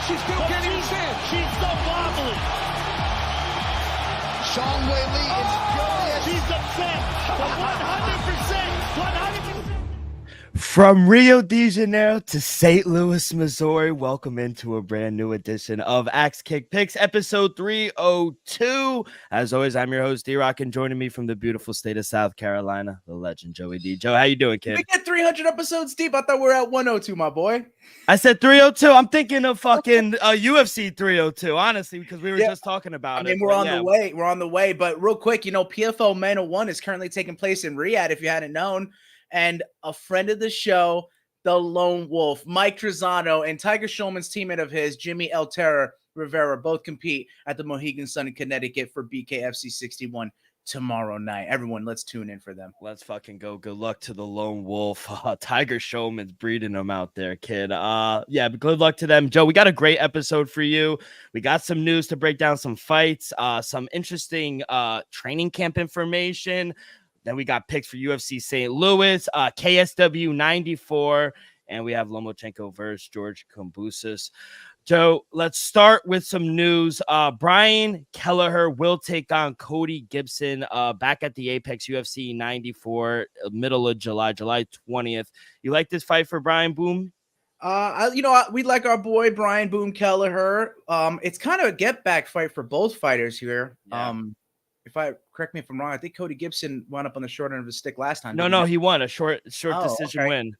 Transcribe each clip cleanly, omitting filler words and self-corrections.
she still can't even stand. She's so wobbly. Zhang Weili is furious. She's upset. But 100%. 100%. From Rio de Janeiro to St. Louis, Missouri, welcome into a brand new edition of Axe Kick Picks, episode 302. As always, I'm your host, D-Rock, and joining me from the beautiful state of South Carolina, the legend, Joey D. Joe, how you doing, kid? We get 300 episodes deep. I thought we were at 102, my boy. I said 302. I'm thinking of fucking UFC 302, honestly, because we were just talking about it. We're on the way. We're on the way. But real quick, PFL Men 1 is currently taking place in Riyadh, if you hadn't known. And a friend of the show, the Lone Wolf, Mike Trizano, and Tiger Schulman's teammate of his, Jimmy El Terra Rivera, both compete at the Mohegan Sun in Connecticut for BKFC 61 tomorrow night. Everyone, let's tune in for them. Let's fucking go. Good luck to the Lone Wolf. Tiger Schulman's breeding them out there, kid. Yeah, but good luck to them. Joe, we got a great episode for you. We got some news to break down some fights, some interesting training camp information. Then we got picks for UFC St. Louis, KSW 94, and we have Lomachenko versus George Kambosos. Joe, let's start with some news. Brian Kelleher will take on Cody Gibson back at the Apex UFC 94, middle of July 20th. You like this fight for Brian Boom? We like our boy Brian Boom Kelleher. It's kind of a get back fight for both fighters here. Yeah. Correct me if I'm wrong, I think Cody Gibson wound up on the short end of the stick last time. No, he won a short decision win.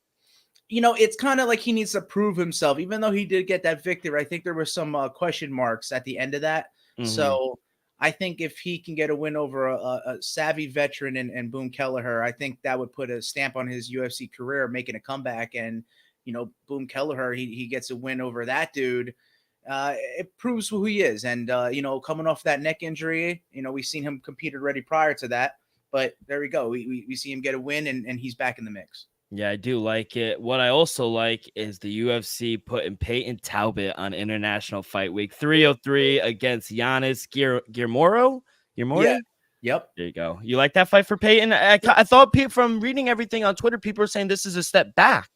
It's kind of like he needs to prove himself, even though he did get that victory. I think there were some question marks at the end of that. Mm-hmm. So I think if he can get a win over a savvy veteran and Boom Kelleher, I think that would put a stamp on his UFC career, making a comeback. And, Boom Kelleher, he gets a win over that dude. It proves who he is. And, coming off that neck injury, we've seen him compete already prior to that. But there we go. We see him get a win, and he's back in the mix. Yeah, I do like it. What I also like is the UFC putting Peyton Talbot on International Fight Week 303 against Giannis Guillermo. Yeah. Yep. There you go. You like that fight for Peyton? I thought from reading everything on Twitter, people are saying this is a step back.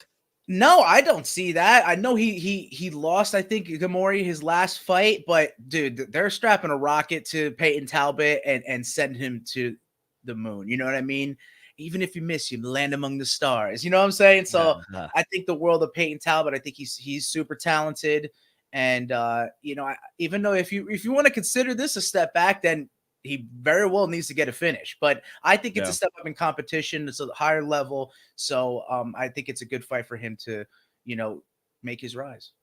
No, I don't see that. I know he lost, I think, Gamori his last fight, but dude, they're strapping a rocket to Peyton Talbot and send him to the moon. You know what I mean? Even if you miss, you land among the stars. You know what I'm saying? So I think the world of Peyton Talbot, I think he's super talented. And even though if you want to consider this a step back, then he very well needs to get a finish. But I think it's a step up in competition. It's a higher level. So I think it's a good fight for him to, make his rise.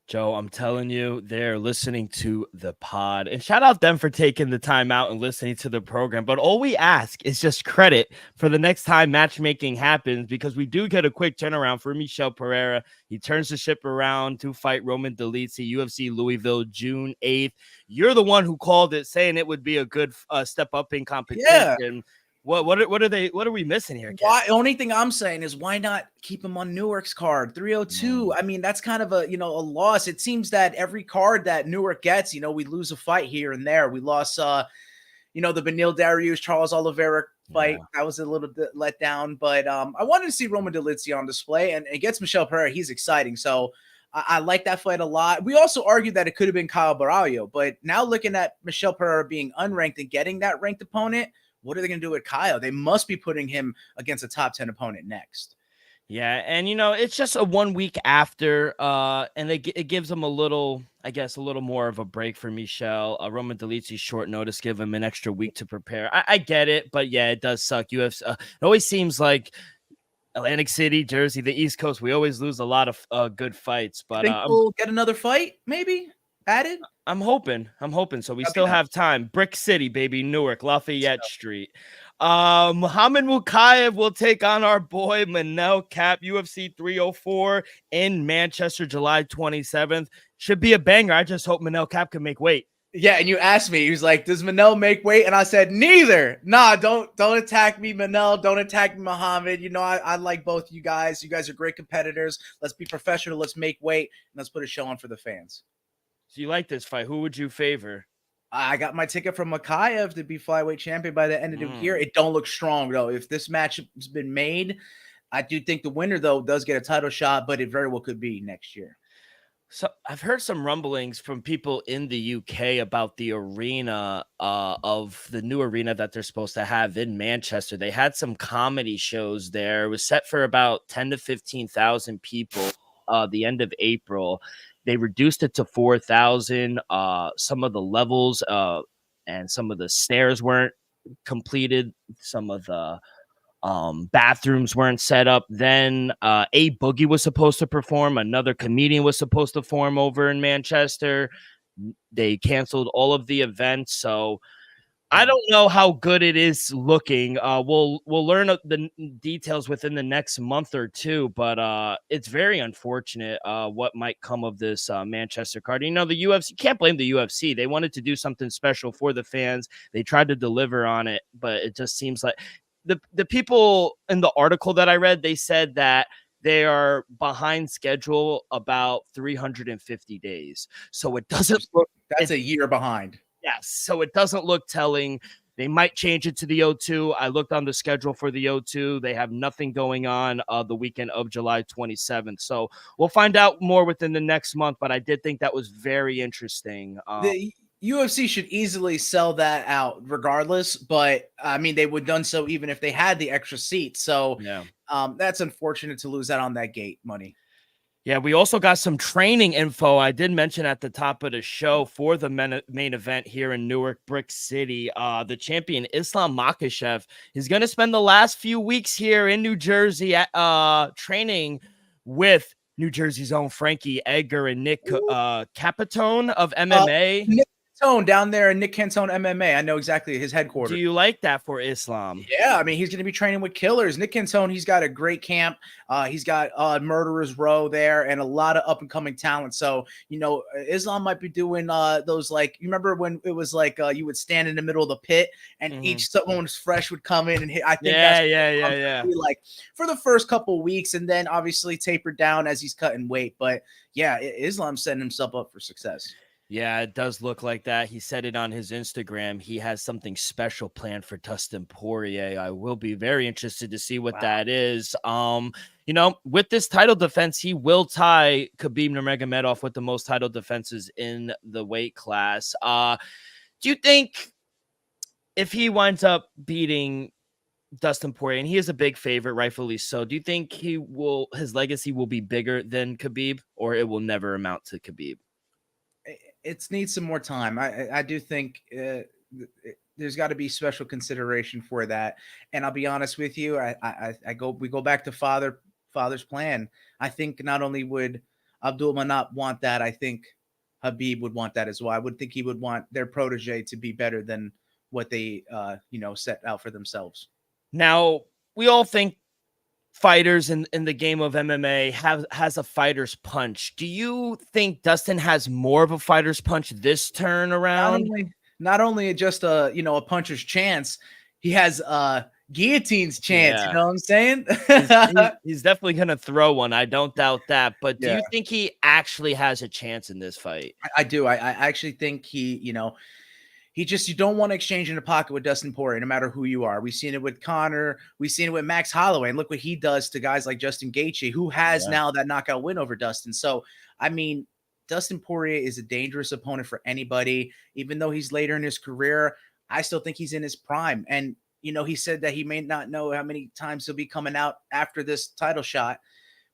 Joe, I'm telling you, they're listening to the pod, and shout out them for taking the time out and listening to the program. But all we ask is just credit for the next time matchmaking happens, because we do get a quick turnaround for Michel Pereira. He turns the ship around to fight Roman Dolidze, UFC Louisville, June 8th. You're the one who called it, saying it would be a good step up in competition. Yeah. What are we missing here? Only thing I'm saying is, why not keep him on Newark's card 302? I mean, that's kind of a loss. It seems that every card that Newark gets, we lose a fight here and there. We lost the Beneil Dariush Charles Oliveira fight. Yeah. That was a little bit let down, but I wanted to see Roman Dolidze on display, and against Michel Pereira, he's exciting. So I like that fight a lot. We also argued that it could have been Kyle Baralho, but now looking at Michel Pereira being unranked and getting that ranked opponent, what are they going to do with Kyle? They must be putting him against a top 10 opponent next. Yeah, and it's just a 1 week after, and it gives them a little more of a break for Michel. Roman Dolidze's short notice, give him an extra week to prepare. I get it, but yeah, it does suck. UFC, it always seems like Atlantic City, Jersey, the East Coast, we always lose a lot of good fights. But think we'll get another fight, maybe added. I'm hoping. So we still have time. Brick City, baby, Newark, Lafayette Street. Muhammad Mukayev will take on our boy Manel Kape, UFC 304 in Manchester, July 27th. Should be a banger. I just hope Manel Kape can make weight. Yeah, and you asked me, he was like, does Manel make weight? And I said, neither. Nah, don't attack me, Manel. Don't attack me, Muhammad. I like both you guys. You guys are great competitors. Let's be professional. Let's make weight, and let's put a show on for the fans. So you like this fight? Who would you favor? I got my ticket from Mukayev to be flyweight champion by the end of the year. It don't look strong, though. If this match has been made, I do think the winner, though, does get a title shot, but it very well could be next year. So I've heard some rumblings from people in the UK about the arena of the new arena that they're supposed to have in Manchester. They had some comedy shows there. It was set for about 10 to 15,000 people the end of April. They reduced it to 4,000. Some of the levels and some of the stairs weren't completed. Some of the bathrooms weren't set up. Then A Boogie was supposed to perform. Another comedian was supposed to perform over in Manchester. They canceled all of the events. So I don't know how good it is looking. We'll learn the details within the next month or two, but it's very unfortunate what might come of this Manchester card. You know, the UFC, you can't blame the UFC. They wanted to do something special for the fans. They tried to deliver on it, but it just seems like the people in the article that I read, they said that they are behind schedule about 350 days. So it doesn't look. That's a year behind. Yes, so it doesn't look telling. They might change it to the O2. I looked on the schedule for the O2. They have nothing going on the weekend of July 27th. So we'll find out more within the next month, but I did think that was very interesting. The UFC should easily sell that out regardless, but I mean, they would have done so even if they had the extra seats. So yeah. That's unfortunate to lose out on that gate money. Yeah, we also got some training info. I did mention at the top of the show for the main event here in Newark, Brick City. The champion Islam Makhachev is going to spend the last few weeks here in New Jersey at training with New Jersey's own Frankie Edgar and Nick Capitone of MMA. Nick Cantone down there in Nick Cantone MMA. I know exactly his headquarters. Do you like that for Islam? Yeah, I mean, he's going to be training with killers. Nick Cantone, he's got a great camp. He's got Murderer's Row there and a lot of up-and-coming talent. So, you know, Islam might be doing those, like, you remember when it was like you would stand in the middle of the pit and each someone was fresh would come in and hit. I think yeah. Like for the first couple of weeks and then obviously tapered down as he's cutting weight. But yeah, Islam's setting himself up for success. Yeah, it does look like that. He said it on his Instagram. He has something special planned for Dustin Poirier. I will be very interested to see what that is. You know, with this title defense, he will tie Khabib Nurmagomedov with the most title defenses in the weight class. Do you think if he winds up beating Dustin Poirier, and he is a big favorite, rightfully so, do you think his legacy will be bigger than Khabib, or it will never amount to Khabib? It needs some more time. I do think there's got to be special consideration for that. And I'll be honest with you, we go back to father's plan. I think not only would Abdul Manap want that, I think Khabib would want that as well. I would think he would want their protege to be better than what they set out for themselves. Now, we all think fighters in the game of MMA has a fighter's punch. Do you think Dustin has more of a fighter's punch this turn around? Not only just a puncher's chance, he has guillotine's chance. Yeah. You know what I'm saying? he's definitely gonna throw one. I don't doubt that. But do you think he actually has a chance in this fight? I do. I actually think you don't want to exchange in the pocket with Dustin Poirier, no matter who you are. We've seen it with Conor. We've seen it with Max Holloway. And look what he does to guys like Justin Gaethje, who has now that knockout win over Dustin. So, I mean, Dustin Poirier is a dangerous opponent for anybody. Even though he's later in his career, I still think he's in his prime. And, he said that he may not know how many times he'll be coming out after this title shot.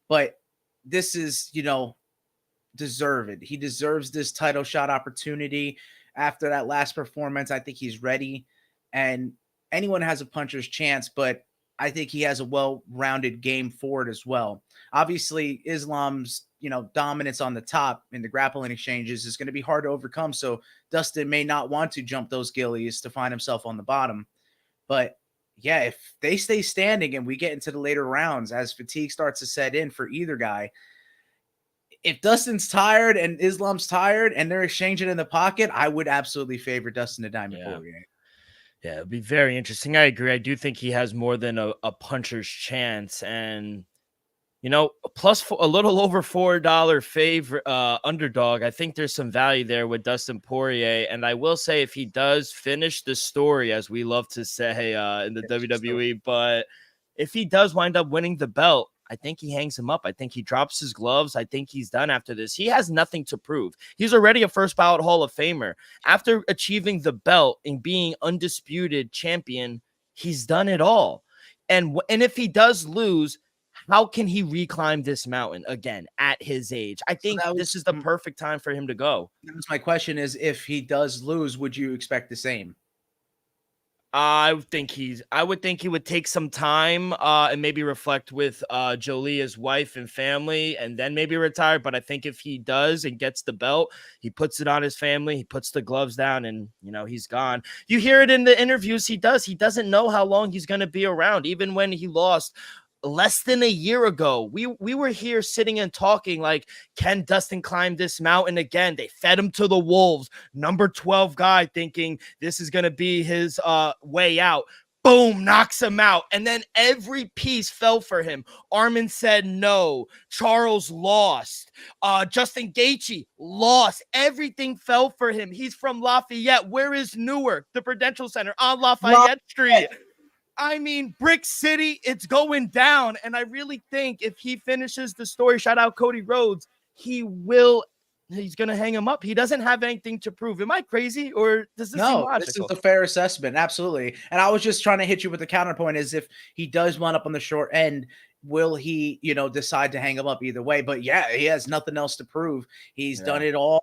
But this is, deserved. He deserves this title shot opportunity. After that last performance, I think he's ready, and anyone has a puncher's chance, but I think he has a well-rounded game forward as well. Obviously, Islam's, dominance on the top in the grappling exchanges is going to be hard to overcome. So Dustin may not want to jump those gillies to find himself on the bottom. But yeah, if they stay standing and we get into the later rounds as fatigue starts to set in for either guy, if Dustin's tired and Islam's tired and they're exchanging in the pocket, I would absolutely favor Dustin to Diamond Poirier. Yeah, it'd be very interesting. I agree. I do think he has more than a puncher's chance. And, plus a little over $4 favorite underdog. I think there's some value there with Dustin Poirier. And I will say, if he does finish the story, as we love to say in the WWE, but if he does wind up winning the belt, I think he hangs him up. I think he drops his gloves. I think he's done after this. He has nothing to prove. He's already a first ballot Hall of Famer. After achieving the belt and being undisputed champion, he's done it all. And if he does lose, how can he reclimb this mountain again at his age? I think this is the perfect time for him to go. That was my question, is if he does lose, would you expect the same? I would think he would take some time and maybe reflect with Jolie, his wife and family, and then maybe retire. But I think if he does and gets the belt, he puts it on his family, he puts the gloves down, and he's gone. You hear it in the interviews he does. He doesn't know how long he's going to be around. Even when he lost less than a year ago, we were here sitting and talking like, can Dustin climb this mountain again? They fed him to the wolves. Number 12 guy thinking this is going to be his way out. Boom, knocks him out. And then every piece fell for him. Armin said no. Charles lost. Justin Gaethje lost. Everything fell for him. He's from Lafayette. Where is Newark? The Prudential Center on Lafayette Street. I mean, Brick City, it's going down. And I really think if he finishes the story, shout out Cody Rhodes, he's going to hang him up. He doesn't have anything to prove. Am I crazy, or does this seem logical? This is a fair assessment. Absolutely. And I was just trying to hit you with the counterpoint, is if he does wind up on the short end, will he, decide to hang him up either way? But yeah, he has nothing else to prove. He's done it all.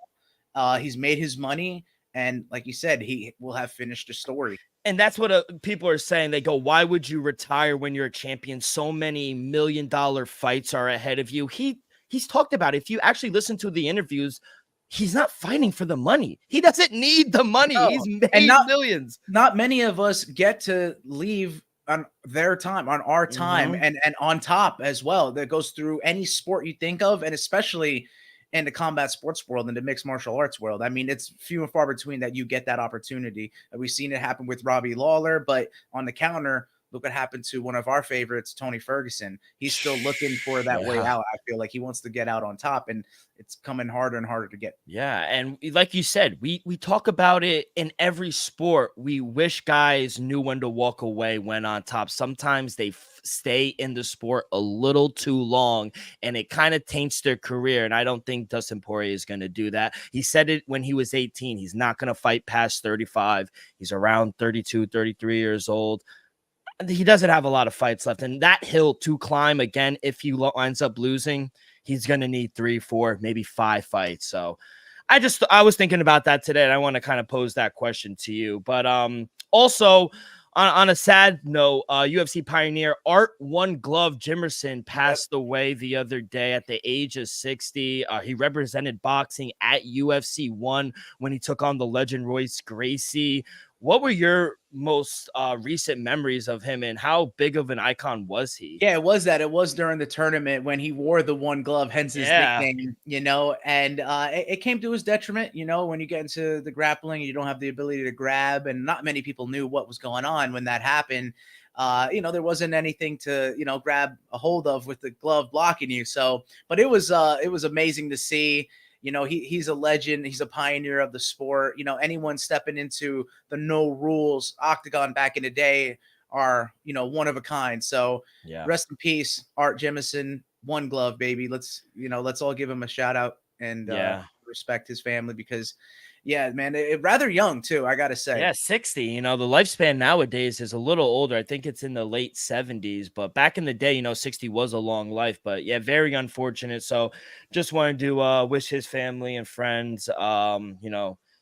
He's made his money. And like you said, he will have finished the story. And that's what people are saying. They go, why would you retire when you're a champion? So many $1 million fights are ahead of you. He's talked about it. If you actually listen to the interviews, he's not fighting for the money. He doesn't need the money. No. He's made millions. Not many of us get to leave on their time, on our time, and on top as well. That goes through any sport you think of, and especially in the combat sports world and the mixed martial arts world. I mean, it's few and far between that you get that opportunity. We've seen it happen with Robbie Lawler, but on the counter, look what happened to one of our favorites, Tony Ferguson. He's still looking for that way out. I feel like he wants to get out on top, and it's coming harder and harder to get. Yeah, and like you said, we talk about it in every sport. We wish guys knew when to walk away when on top. Sometimes they stay in the sport a little too long, and it kind of taints their career. And I don't think Dustin Poirier is going to do that. He said it when he was 18. He's not going to fight past 35. He's around 32, 33 years old. He doesn't have a lot of fights left, and that hill to climb again, if he winds up losing, he's going to need 3, 4, maybe 5 fights. So I was thinking about that today, and I want to kind of pose that question to you. But also on a sad note, UFC pioneer Art One Glove Jimerson passed away the other day at the age of 60. He represented boxing at UFC 1 when he took on the legend Royce Gracie. What were your most recent memories of him, and how big of an icon was he? Yeah, it was during the tournament when he wore the one glove, hence his nickname, and it came to his detriment, when you get into the grappling, you don't have the ability to grab, and not many people knew what was going on when that happened. There wasn't anything to, grab a hold of with the glove blocking you. So, but it was amazing to see. He's a legend. He's a pioneer of the sport. Anyone stepping into the no rules octagon back in the day are, one of a kind. So rest in peace, Art Jimerson, One Glove, baby. Let's all give him a shout out and respect his family, because man, rather young too, I gotta say. Yeah, 60. The lifespan nowadays is a little older. I think it's in the late 70s, but back in the day, 60 was a long life. But yeah, very unfortunate. So just wanted to wish his family and friends,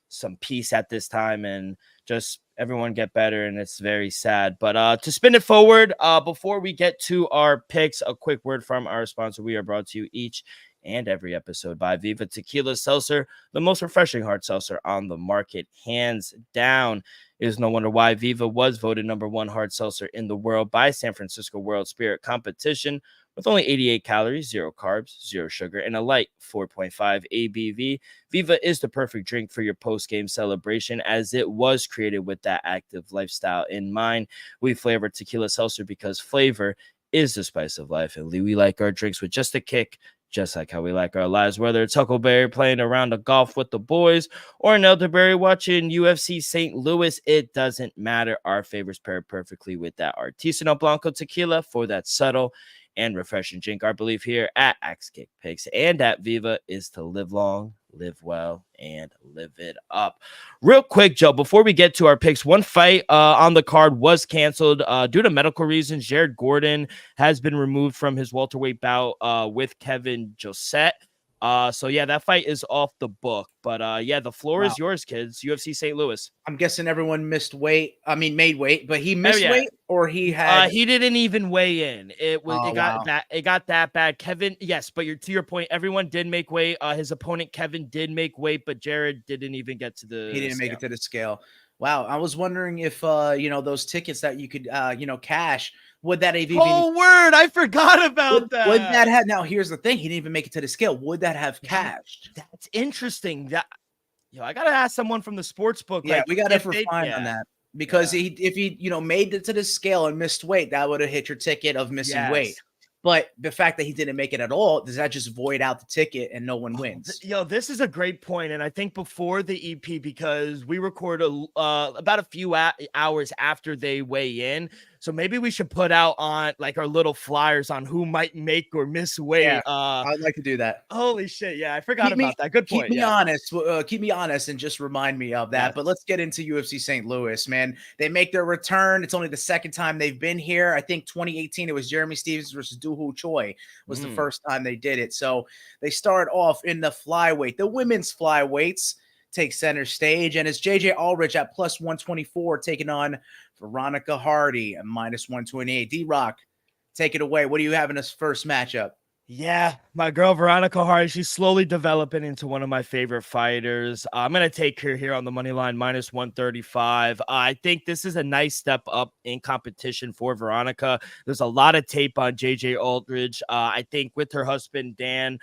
some peace at this time, and just everyone get better. And it's very sad. But to spin it forward, before we get to our picks, a quick word from our sponsor. We are brought to you each and every episode by Viva Tequila Seltzer, the most refreshing hard seltzer on the market, hands down. It is no wonder why Viva was voted #1 hard seltzer in the world by San Francisco World Spirit Competition, with only 88 calories, 0 carbs, 0 sugar, and a light 4.5 ABV. Viva is the perfect drink for your post-game celebration, as it was created with that active lifestyle in mind. We flavor tequila seltzer because flavor is the spice of life, and we like our drinks with just a kick, just like how we like our lives. Whether it's Huckleberry playing around the golf with the boys, or an elderberry watching UFC St. Louis, it doesn't matter. Our favorites pair perfectly with that Artisanal Blanco tequila for that subtle and refreshing drink. Our belief here at Axe Kick Picks and at Viva is to live long, live well, and live it up. Real quick, Joe, before we get to our picks, one fight on the card was canceled due to medical reasons. Jared Gordon has been removed from his welterweight bout with Kevin Josette. So yeah, that fight is off the book. But yeah, the floor is yours, kids. UFC St. Louis. I'm guessing everyone missed weight. I mean, made weight, but he missed yeah. weight, or he had. He didn't even weigh in. It wow. got that bad. Kevin, yes, but to your point, everyone did make weight. His opponent Kevin did make weight, but Jared didn't even get to the. He didn't make scale. it to the scale. Wow, I was wondering if those tickets that you could cash, would that have even? Oh, word! I forgot about that. Would that have? Now here's the thing: he didn't even make it to the scale. Would that have cashed? That's interesting. I gotta ask someone from the sports book. Yeah, like, we gotta refine on that, because if he made it to the scale and missed weight, that would have hit your ticket of missing weight. But the fact that he didn't make it at all, does that just void out the ticket and no one wins? This is a great point. And I think before the EP, because we record about a few hours after they weigh in. So maybe we should put out on like our little flyers on who might make or miss weight. Yeah, I'd like to do that. Holy shit. Yeah, I forgot about that. Good point. Keep me honest. Keep me honest and just remind me of that. But let's get into UFC St. Louis, man. They make their return. It's only the second time they've been here. I think 2018, it was Jeremy Stephens versus Doo-Ho Choi was the first time they did it. So they start off in the flyweight. The women's flyweights take center stage, and it's JJ Aldrich at plus 124 taking on Veronica Hardy at minus 128. D-Rock, take it away. What do you have in this first matchup? Yeah, my girl Veronica Hardy, she's slowly developing into one of my favorite fighters. I'm going to take her here on the money line, minus 135. I think this is a nice step up in competition for Veronica. There's a lot of tape on JJ Aldrich. I think with her husband, Dan,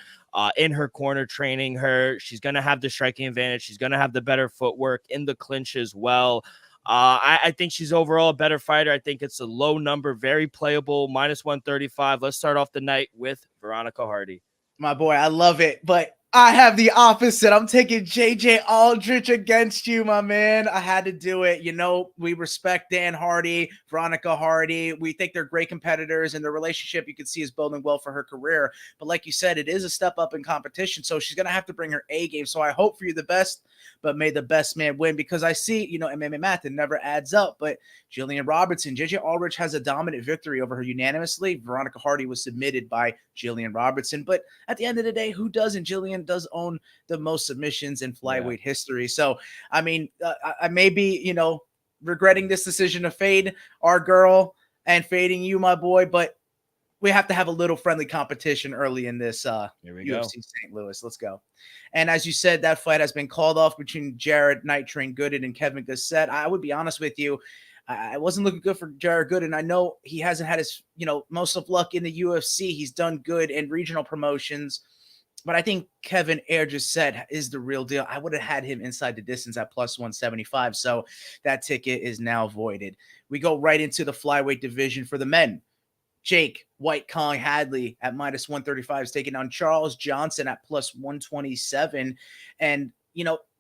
in her corner training her, she's going to have the striking advantage. She's going to have the better footwork in the clinch as well. I think she's overall a better fighter. I think it's a low number, very playable, minus 135. Let's start off the night with Veronica Hardy. My boy, I love it, but I have the opposite. I'm taking JJ Aldrich against you, my man. I had to do it. We respect Dan Hardy, Veronica Hardy. We think they're great competitors, and their relationship, you can see, is building well for her career. But like you said, it is a step up in competition, so she's going to have to bring her A game. So I hope for you the best, but may the best man win, because I see, MMA math, it never adds up. But Jillian Robertson, JJ Aldrich has a dominant victory over her unanimously. Veronica Hardy was submitted by Jillian Robertson. But at the end of the day, who doesn't? Jillian does own the most submissions in flyweight history. So, I mean, I may be, regretting this decision to fade our girl and fading you, my boy, but we have to have a little friendly competition early in this UFC St. Louis. Let's go. And as you said, that fight has been called off between Jared Night Train Gooden and Kevin Gusset. I would be honest with you, I wasn't looking good for Jared Gooden. I know he hasn't had his, most of luck in the UFC. He's done good in regional promotions, but I think Kevin Gusset is the real deal. I would have had him inside the distance at plus 175. So that ticket is now voided. We go right into the flyweight division for the men. Jake White Kong Hadley at minus 135 is taking on Charles Johnson at plus 127. And,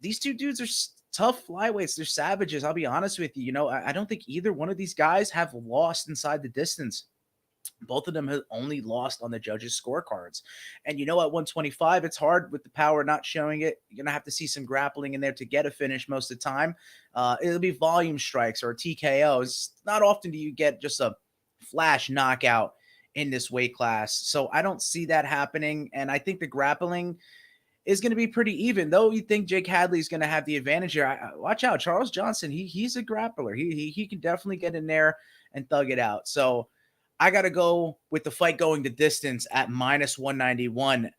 these two dudes are tough flyweights. They're savages. I'll be honest with you. I don't think either one of these guys have lost inside the distance. Both of them have only lost on the judges' scorecards. And at 125, it's hard with the power not showing it. You're going to have to see some grappling in there to get a finish most of the time. It'll be volume strikes or TKOs. Not often do you get just a flash knockout in this weight class. So I don't see that happening. And I think the grappling is going to be pretty even, though you think Jake Hadley is going to have the advantage here. Watch out. Charles Johnson, he's a grappler. He can definitely get in there and thug it out. So I got to go with the fight going the distance at minus 191.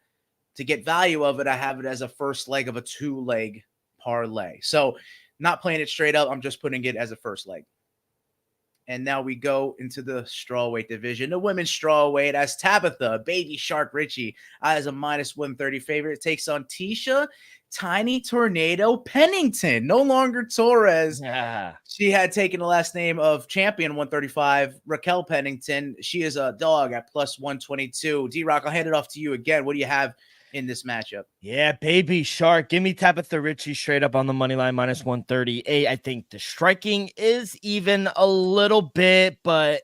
To get value of it, I have it as a first leg of a 2-leg parlay. So not playing it straight up. I'm just putting it as a first leg. And now we go into the strawweight division. The women's strawweight, as Tabitha Baby Shark Ritchie as a minus 130 favorite, takes on Tisha Tiny Tornado Pennington, no longer Torres. Yeah. She had taken the last name of champion 135, Raquel Pennington. She is a dog at plus 122. D-Rock, I'll hand it off to you again. What do you have in this matchup? Yeah, Baby Shark. Give me Tabitha Ritchie straight up on the money line, minus 138. I think the striking is even a little bit, but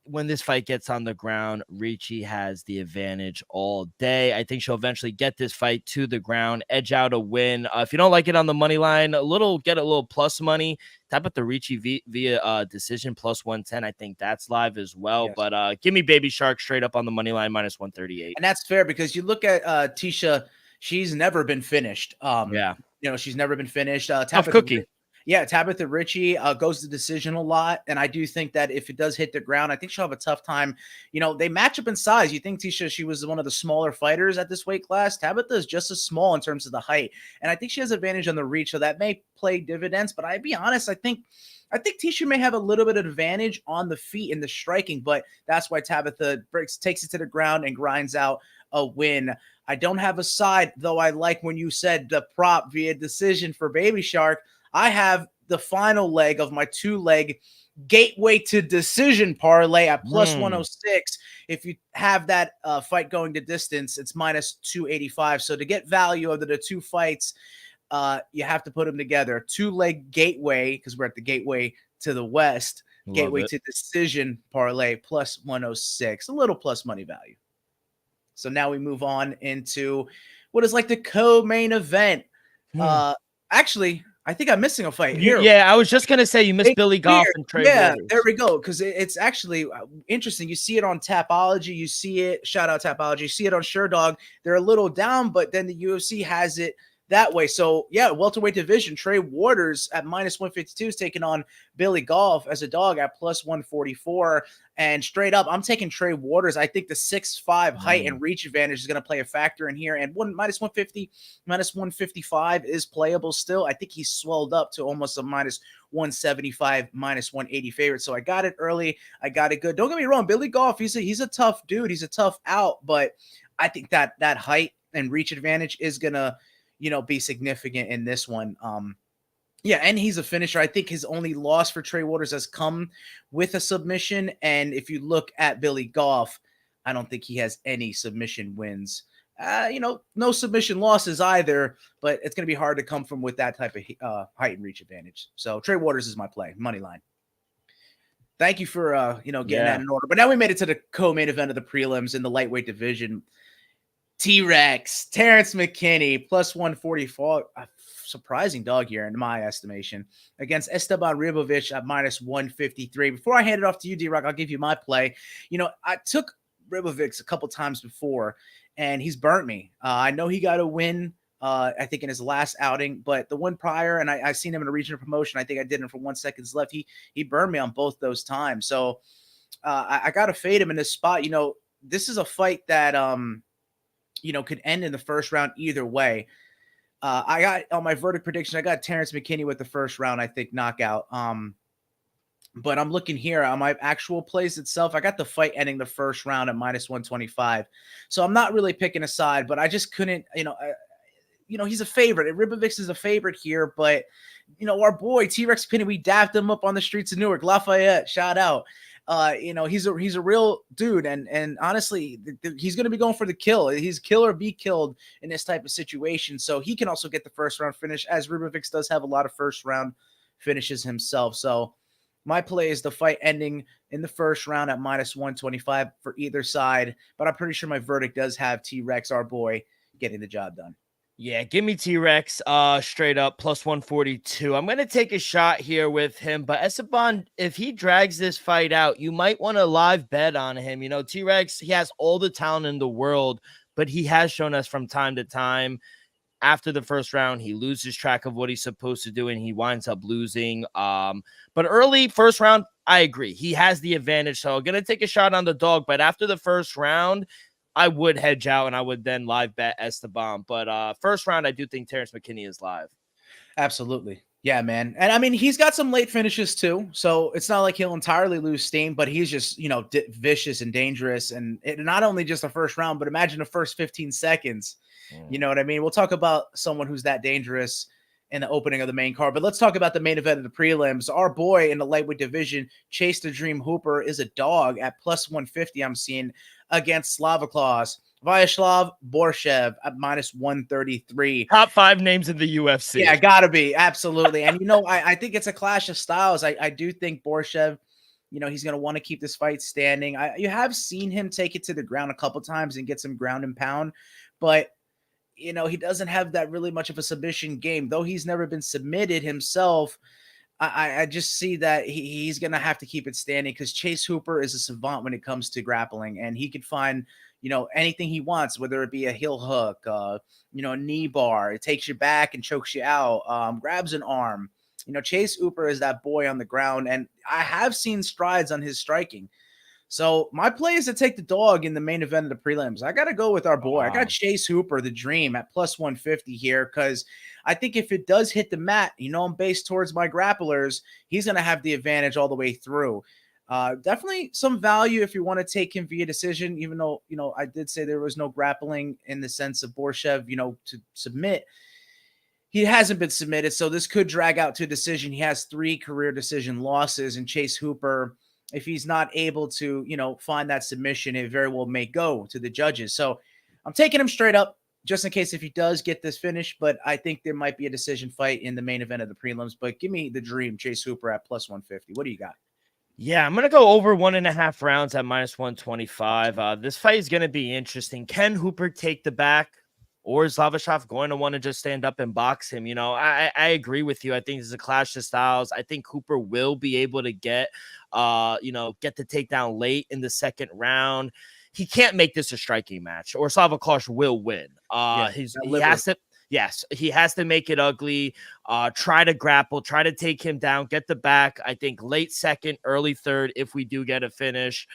when this fight gets on the ground, Ricci has the advantage all day. I think she'll eventually get this fight to the ground, edge out a win. If you don't like it on the money line, get a little plus money. Tap at the Ricci via decision plus 110. I think that's live as well. Yes. But give me Baby Shark straight up on the money line minus 138. And that's fair because you look at Tisha, she's never been finished. Yeah. She's never been finished. Tough cookie. Yeah, Tabitha Ricci goes to decision a lot, and I do think that if it does hit the ground, I think she'll have a tough time. They match up in size. You think Tisha, she was one of the smaller fighters at this weight class. Tabitha is just as small in terms of the height, and I think she has advantage on the reach, so that may play dividends. But I'd be honest, I think Tisha may have a little bit of advantage on the feet in the striking, but that's why Tabitha takes it to the ground and grinds out a win. I don't have a side, though. I like when you said the prop via decision for Baby Shark. I have the final leg of my 2-leg gateway to decision parlay at plus 106. If you have that fight going to distance, it's minus 285. So to get value of the two fights, you have to put them together. 2-leg gateway, because we're at the gateway to the West, gateway to decision parlay plus 106, a little plus money value. So now we move on into what is like the co-main event. Actually, I think I'm missing a fight here. Yeah, I was just going to say you missed Billy Goff and Trey Waters. There we go. Because it's actually interesting. You see it on Tapology. You see it, shout out Tapology. You see it on SureDog. They're a little down, but then the UFC has it that way. So, yeah, welterweight division. Trey Waters at minus 152 is taking on Billy Goff as a dog at plus 144. And straight up, I'm taking Trey Waters. I think the 6'5" height and reach advantage is going to play a factor in here. And minus 150, minus 155 is playable still. I think he's swelled up to almost a minus 175, minus 180 favorite. So I got it early. I got it good. Don't get me wrong. Billy Goff, he's a tough dude. He's a tough out. But I think that height and reach advantage is going to, be significant in this one. Yeah, and he's a finisher. I think his only loss for Trey Waters has come with a submission. And if you look at Billy Goff, I don't think he has any submission wins. No submission losses either, but it's going to be hard to come from with that type of height and reach advantage. So Trey Waters is my play, money line. Thank you for, getting that in order. But now we made it to the co-main event of the prelims in the lightweight division. T-Rex, Terrence McKinney, plus 144. A surprising dog here in my estimation against Esteban Ribovic at minus 153. Before I hand it off to you, D-Rock, I'll give you my play. I took Ribovic a couple times before, and he's burnt me. I know he got a win, I think, in his last outing, but the one prior, and I seen him in a regional promotion. I think I did him for 1 second left. He burned me on both those times. So I got to fade him in this spot. This is a fight that, could end in the first round either way. I got on my verdict prediction, I got Terrence McKinney with the first round, I think, knockout. But I'm looking here on my actual plays itself. I got the fight ending the first round at minus 125. So I'm not really picking a side, but I just couldn't, he's a favorite. Ribovic is a favorite here, but our boy T-Rex McKinney, we dapped him up on the streets of Newark, Lafayette. Shout out. He's a real dude, and honestly, he's going to be going for the kill. He's kill or be killed in this type of situation. So he can also get the first round finish, as Ribovic does have a lot of first round finishes himself. So my play is the fight ending in the first round at minus 125 for either side. But I'm pretty sure my verdict does have T-Rex, our boy, getting the job done. Yeah, give me T-Rex straight up plus 142. I'm going to take a shot here with him, but Esteban, if he drags this fight out, you might want to live bet on him. T-Rex, he has all the talent in the world, but he has shown us from time to time after the first round, he loses track of what he's supposed to do and he winds up losing. But early first round, I agree. He has the advantage. So I'm going to take a shot on the dog, but after the first round, I would hedge out and I would then live bet Esteban. But first round, I do think Terrence McKinney is live. Absolutely. Yeah, man. And I mean, he's got some late finishes too. So it's not like he'll entirely lose steam, but he's just, vicious and dangerous. And not only just the first round, but imagine the first 15 seconds. You know what I mean? We'll talk about someone who's that dangerous in the opening of the main card, but let's talk about the main event of the prelims. Our boy in the lightweight division, Chase the Dream Hooper, is a dog at plus 150. I'm seeing against Slavaklaus. Vyacheslav Borshev at minus 133. Top 5 names in the UFC. Yeah, gotta be. Absolutely. And, I think it's a clash of styles. I do think Borshev He's going to want to keep this fight standing. You have seen him take it to the ground a couple times and get some ground and pound, but he doesn't have that really much of a submission game, though he's never been submitted himself. I just see that he's going to have to keep it standing because Chase Hooper is a savant when it comes to grappling, and he could find, anything he wants, whether it be a heel hook, a knee bar, it takes you back and chokes you out, grabs an arm. Chase Hooper is that boy on the ground, and I have seen strides on his striking. So my play is to take the dog in the main event of the prelims. I got to go with our boy. I got Chase Hooper, the dream, at plus 150 here because I think if it does hit the mat, I'm based towards my grapplers, he's going to have the advantage all the way through. Definitely some value if you want to take him via decision, even though, I did say there was no grappling in the sense of Borshev, to submit. He hasn't been submitted, so this could drag out to a decision. He has 3 career decision losses, and Chase Hooper, if he's not able to, find that submission, it very well may go to the judges. So I'm taking him straight up just in case if he does get this finish, but I think there might be a decision fight in the main event of the prelims. But give me the dream, Chase Hooper at plus 150. What do you got? Yeah, I'm going to go over 1.5 rounds at minus 125. This fight is going to be interesting. Can Hooper take the back? Or is Slavashov going to want to just stand up and box him? I agree with you. I think this is a clash of styles. I think Hooper will be able to get the takedown late in the second round. He can't make this a striking match, or Slavashov will win. He has to make it ugly, try to grapple, try to take him down, get the back. I think late second, early third, if we do get a finish.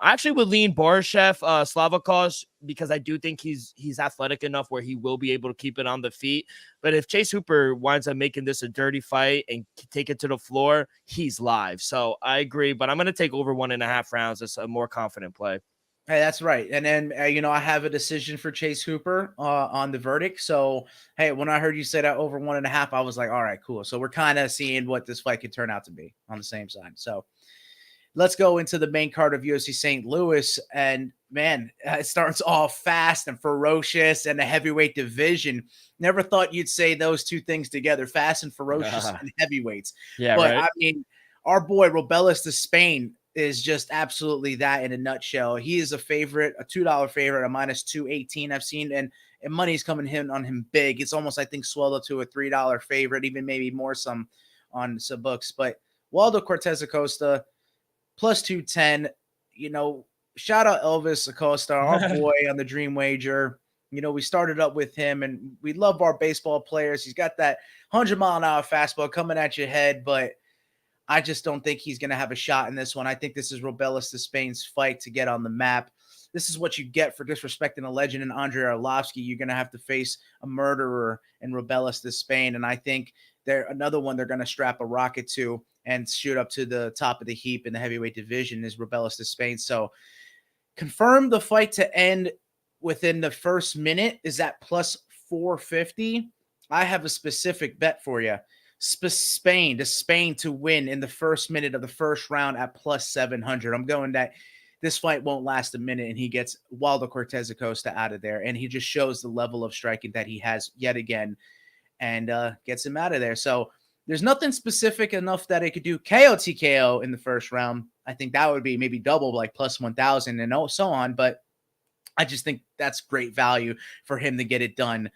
I actually would lean Borshev, Slavakos, because I do think he's athletic enough where he will be able to keep it on the feet. But if Chase Hooper winds up making this a dirty fight and take it to the floor, he's live. So I agree, but I'm going to take over 1.5 rounds. It's a more confident play. Hey, that's right. And then, I have a decision for Chase Hooper on the verdict. So, hey, when I heard you say that over 1.5, I was like, all right, cool. So we're kind of seeing what this fight could turn out to be on the same side. So let's go into the main card of UFC St. Louis. And man, it starts off fast and ferocious and the heavyweight division. Never thought you'd say those two things together, fast and ferocious and heavyweights. Yeah, but right? I mean, our boy Robelis de Spain is just absolutely that in a nutshell. He is a favorite, a $2 favorite, a minus 218 I've seen, and money's coming in on him big. It's almost, I think, swelled to a $3 favorite, even maybe more some on some books. But Waldo Cortez Acosta, plus 210, shout out Elvis Acosta, our boy on the Dream Wager. We started up with him, and we love our baseball players. He's got that 100-mile-an-hour fastball coming at your head, but I just don't think he's going to have a shot in this one. I think this is Robelis de Spain's fight to get on the map. This is what you get for disrespecting a legend in Andrei Arlovsky. You're going to have to face a murderer in Robelis de Spain, and I think another one they're going to strap a rocket to and shoot up to the top of the heap in the heavyweight division is Robelis de Spain. So confirm the fight to end within the first minute is at plus 450. I have a specific bet for you. Spain to win in the first minute of the first round at plus 700. I'm going that this fight won't last a minute and he gets Waldo Cortez Acosta out of there. And he just shows the level of striking that he has yet again and gets him out of there. So there's nothing specific enough that it could do KO TKO in the first round. I think that would be maybe double, like plus 1,000 and so on. But I just think that's great value for him to get it done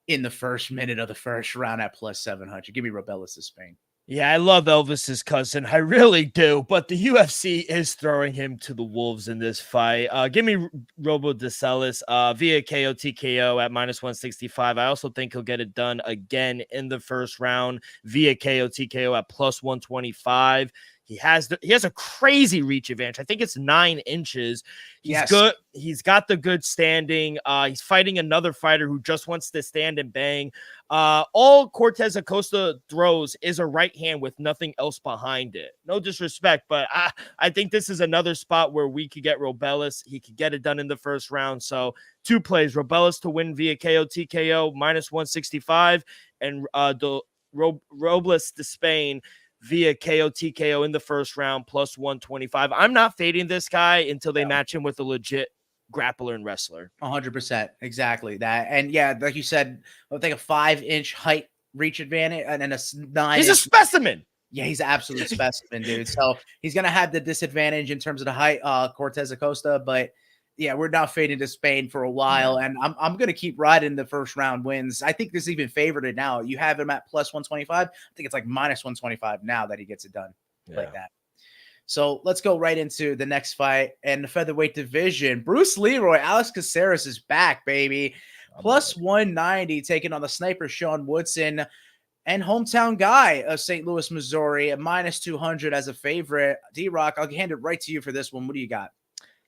in the first minute of the first round at plus 700. Give me Robelis de Spain. Yeah, I love Elvis's cousin. I really do. But the UFC is throwing him to the wolves in this fight. Give me Robo de Celis via KO TKO at minus 165. I also think he'll get it done again in the first round via KO TKO at plus 125. He has a crazy reach advantage. I think it's 9 inches. He's good. He's got the good standing. He's fighting another fighter who just wants to stand and bang. All Cortez Acosta throws is a right hand with nothing else behind it. No disrespect, but I think this is another spot where we could get Robelis. He could get it done in the first round. So 2 plays: Robelis to win via KO TKO minus 165, and Robles de Spain via KO TKO in the first round plus 125. I'm not fading this guy until they match him with a legit grappler and wrestler. 100%. Exactly that. And yeah, like you said, I think a 5-inch height reach advantage and then a 9. He's a specimen. Yeah, he's an absolute specimen, dude. So he's gonna have the disadvantage in terms of the height, Cortez Acosta. But yeah, we're not fading to Spain for a while, and I'm gonna keep riding the first round wins. I think this is even favored now. You have him at plus 125. I think it's like minus 125 now that he gets it done like that. So let's go right into the next fight and the featherweight division. Bruce Leroy, Alex Caceres is back, baby. Plus 190, taking on the sniper Sean Woodson. And hometown guy of St. Louis, Missouri, at minus 200 as a favorite. D-Rock, I'll hand it right to you for this one. What do you got?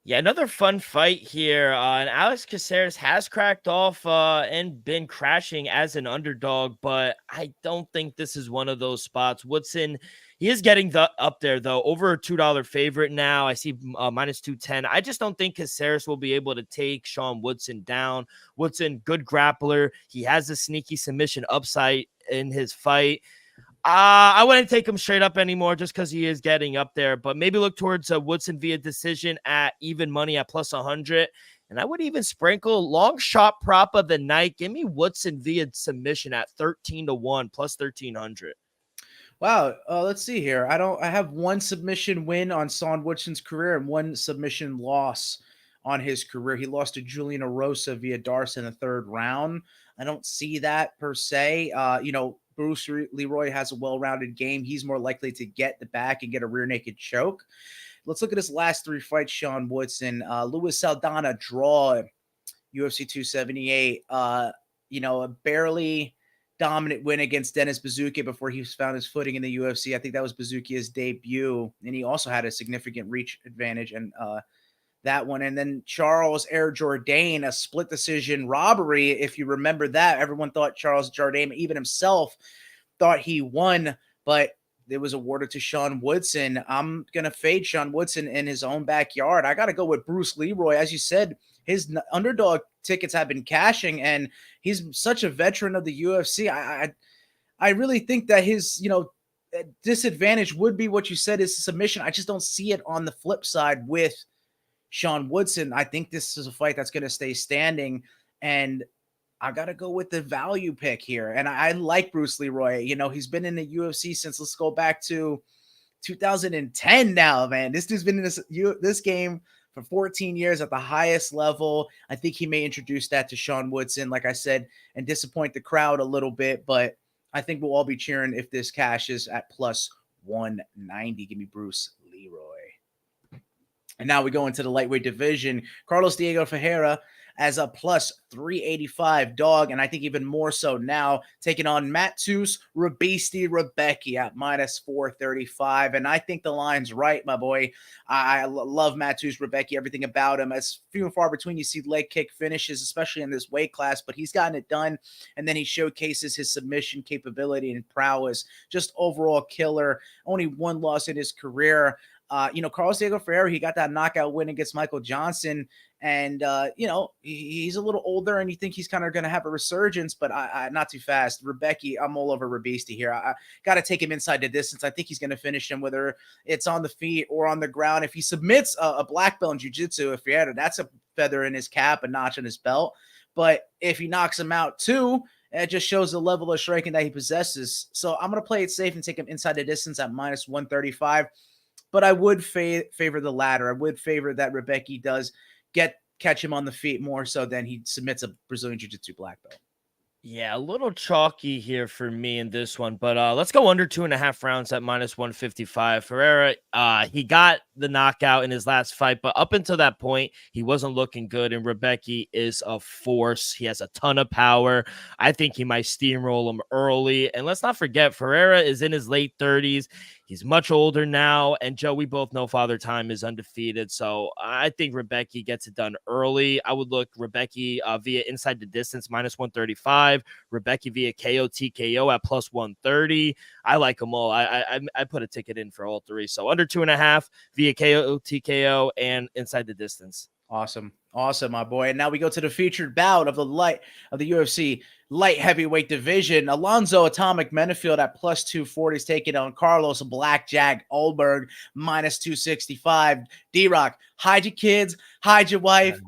Yeah, another fun fight here. And Alex Caceres has cracked off and been crashing as an underdog, but I don't think this is one of those spots. Woodson, he is getting up there, though, over a $2 favorite now. I see minus 210. I just don't think Caceres will be able to take Sean Woodson down. Woodson, good grappler. He has a sneaky submission upside in his fight. I wouldn't take him straight up anymore just because he is getting up there, but maybe look towards Woodson via decision at even money at plus 100. And I would even sprinkle long shot prop of the night. Give me Woodson via submission at 13-1 plus 1300. Wow. Let's see here. I have one submission win on Sean Woodson's career and one submission loss on his career. He lost to Julian Erosa via Darce in the third round. I don't see that per se. Bruce Leroy has a well-rounded game. He's more likely to get the back and get a rear naked choke. Let's look at his last three fights, Sean Woodson. Luis Saldana, draw, UFC 278. A barely dominant win against Dennis Bazooka before he found his footing in the UFC. I think that was Bazooka's debut, and he also had a significant reach advantage and that one. And then Charles Air Jourdain, a split decision robbery. If you remember that, everyone thought Charles Jourdain, even himself, thought he won, but it was awarded to Sean Woodson. I'm going to fade Sean Woodson in his own backyard. I got to go with Bruce Leroy. As you said, his underdog tickets have been cashing, and he's such a veteran of the UFC. I really think that his, disadvantage would be what you said is submission. I just don't see it on the flip side with Sean Woodson. I think this is a fight that's going to stay standing, and I got to go with the value pick here. And I like Bruce Leroy. He's been in the UFC since, let's go back to 2010 now, man. This dude's been in this game for 14 years at the highest level. I think he may introduce that to Sean Woodson, like I said, and disappoint the crowd a little bit, but I think we'll all be cheering if this cashes at plus 190. Give me Bruce Leroy. And now we go into the lightweight division. Carlos Diego Ferreira as a plus 385 dog, and I think even more so now, taking on Mateusz Rebecki at minus 435. And I think the line's right, my boy. I love Mateusz Rebecki, everything about him. As few and far between you see leg kick finishes, especially in this weight class, but he's gotten it done, and then he showcases his submission capability and prowess. Just overall killer. Only one loss in his career. Carlos Diego Ferreira, he got that knockout win against Michael Johnson. And, he's a little older, and you think he's kind of going to have a resurgence, but I not too fast. Rebecki, I'm all over Rebesti here. I got to take him inside the distance. I think he's going to finish him, whether it's on the feet or on the ground. If he submits a black belt in jiu-jitsu, if Ferreira, that's a feather in his cap, a notch in his belt. But if he knocks him out too, it just shows the level of striking that he possesses. So I'm going to play it safe and take him inside the distance at minus 135. But I would favor the latter. I would favor that Rebecki does catch him on the feet more so than he submits a Brazilian Jiu-Jitsu black belt. Yeah, a little chalky here for me in this one, but let's go under 2.5 rounds at minus 155. Ferreira, he got the knockout in his last fight, but up until that point, he wasn't looking good, and Rebecki is a force. He has a ton of power. I think he might steamroll him early, and let's not forget, Ferreira is in his late 30s. He's much older now, and Joe, we both know Father Time is undefeated, so I think Rebecki gets it done early. I would look Rebecki via inside the distance, minus 135. Rebecki via KO TKO at plus 130. I like them all. I put a ticket in for all three, so under 2.5 via KO TKO and inside the distance. Awesome, my boy. And now we go to the featured bout of the UFC light heavyweight division. Alonzo Atomic Menafield at plus 240 is taking on Carlos Blackjack Ulberg minus 265. D-Rock, hide your kids, hide your wife.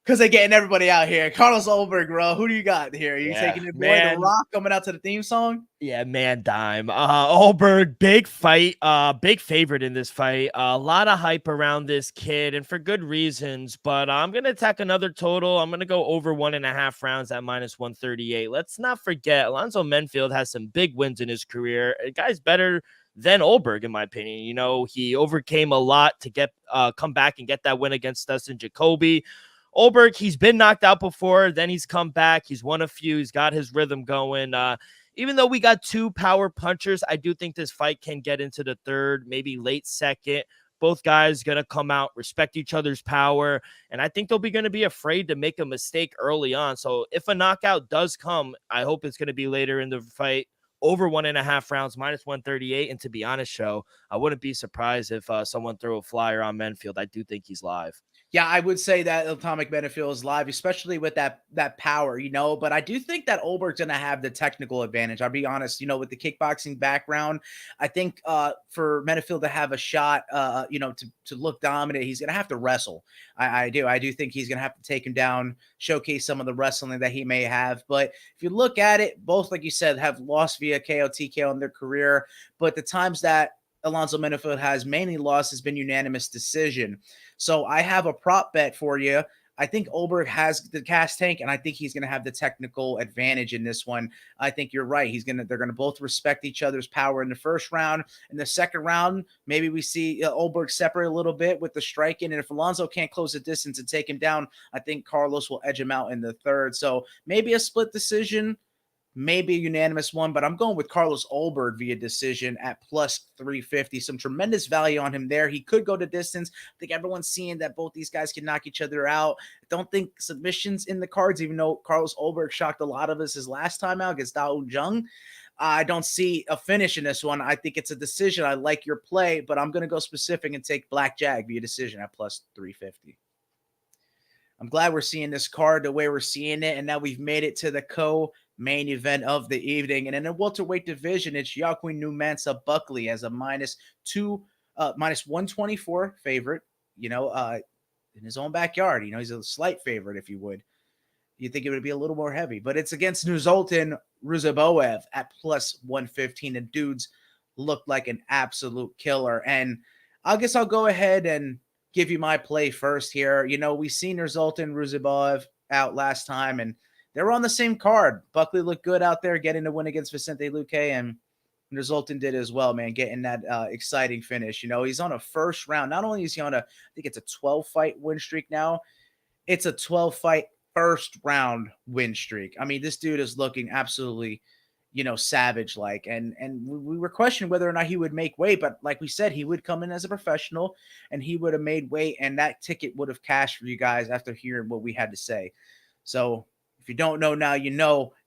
Because they're getting everybody out here. Carlos Ulberg, bro. Who do you got here? You Yeah, taking your boy man. The Rock coming out to the theme song? Yeah, man, dime. Ulberg, big fight, big favorite in this fight. A lot of hype around this kid, and for good reasons. But I'm gonna attack another total. I'm gonna go over 1.5 rounds at -138. Let's not forget, Alonzo Menfield has some big wins in his career. The guy's better than Ulberg, in my opinion. You know, he overcame a lot to get come back and get that win against Dustin Jacoby. Ulberg, he's been knocked out before, then he's come back. He's won a few. He's got his rhythm going. Even though we got 2 power punchers, I do think this fight can get into the third, maybe late second. Both guys going to come out, respect each other's power, and I think they'll be going to be afraid to make a mistake early on. So if a knockout does come, I hope it's going to be later in the fight, over 1.5 rounds, -138. And to be honest, Show, I wouldn't be surprised if someone threw a flyer on Menfield. I do think he's live. Yeah, I would say that Atomic Benefield is live, especially with that power, but I do think that Ulberg's going to have the technical advantage. I'll be honest, with the kickboxing background, I think for Benefield to have a shot, to look dominant, he's going to have to wrestle. I do think he's going to have to take him down, showcase some of the wrestling that he may have. But if you look at it, both, like you said, have lost via KO, TKO in their career. But the times that Alonzo Menfield has mainly lost has been unanimous decision. So I have a prop bet for you. I think Ulberg has the gas tank, and I think he's going to have the technical advantage in this one. I think you're right. They're going to both respect each other's power in the first round. In the second round, maybe we see Ulberg separate a little bit with the striking. And if Alonzo can't close the distance and take him down, I think Carlos will edge him out in the third. So maybe a split decision, maybe a unanimous one, but I'm going with Carlos Ulberg via decision at +350. Some tremendous value on him there. He could go to distance. I think everyone's seeing that both these guys can knock each other out. I don't think submissions in the cards, even though Carlos Ulberg shocked a lot of us his last time out against Dao Jung. I don't see a finish in this one. I think it's a decision. I like your play, but I'm going to go specific and take Blackjack via decision at +350. I'm glad we're seeing this card the way we're seeing it, and now we've made it to the main event of the evening. And in the welterweight division, it's Joaquin Numancia Buckley as a -124 favorite, in his own backyard. He's a slight favorite, if you would. You think it would be a little more heavy, but it's against Nursultan Ruziboev at +115. And dudes look like an absolute killer. And I guess I'll go ahead and give you my play first here. We seen Nursultan Ruziboev out last time, and they were on the same card. Buckley looked good out there, getting the win against Vicente Luque, and Nursultan did as well, man, getting that exciting finish. He's on a first round. Not only is he on I think it's a 12-fight win streak now, it's a 12-fight first round win streak. I mean, this dude is looking absolutely, savage-like. And we were questioning whether or not he would make weight, but like we said, he would come in as a professional, and he would have made weight, and that ticket would have cashed for you guys after hearing what we had to say. So if you don't know now,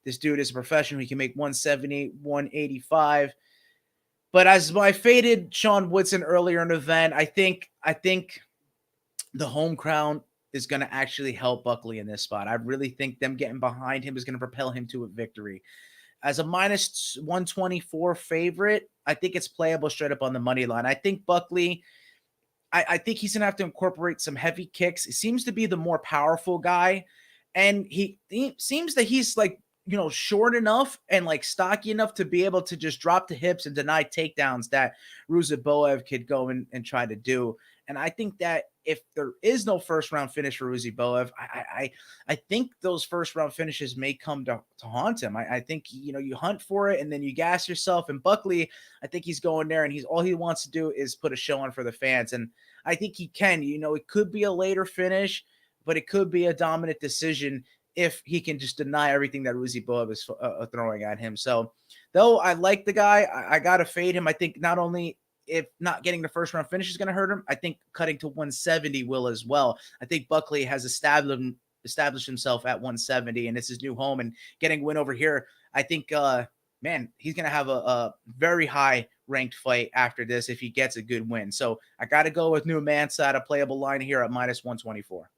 this dude is a professional. He can make 170, 185. But as I faded Sean Woodson earlier in the event, I think the home crown is going to actually help Buckley in this spot. I really think them getting behind him is going to propel him to a victory. As a -124 favorite, I think it's playable straight up on the money line. I think Buckley, I think he's going to have to incorporate some heavy kicks. He seems to be the more powerful guy. And he seems that he's short enough and stocky enough to be able to just drop the hips and deny takedowns that Ruziboev could go and try to do. And I think that if there is no first round finish for Ruziboev, I think those first round finishes may come to haunt him. I think, you hunt for it and then you gas yourself. And Buckley, I think he's going there and all he wants to do is put a show on for the fans. And I think he can, it could be a later finish, but it could be a dominant decision if he can just deny everything that Ruziboev is throwing at him. So, though I like the guy, I got to fade him. I think not only if not getting the first round finish is going to hurt him, I think cutting to 170 will as well. I think Buckley has established himself at 170, and it's his new home. And getting a win over here, I think, he's going to have a very high ranked fight after this if he gets a good win. So I got to go with Numancia at a playable line here at -124.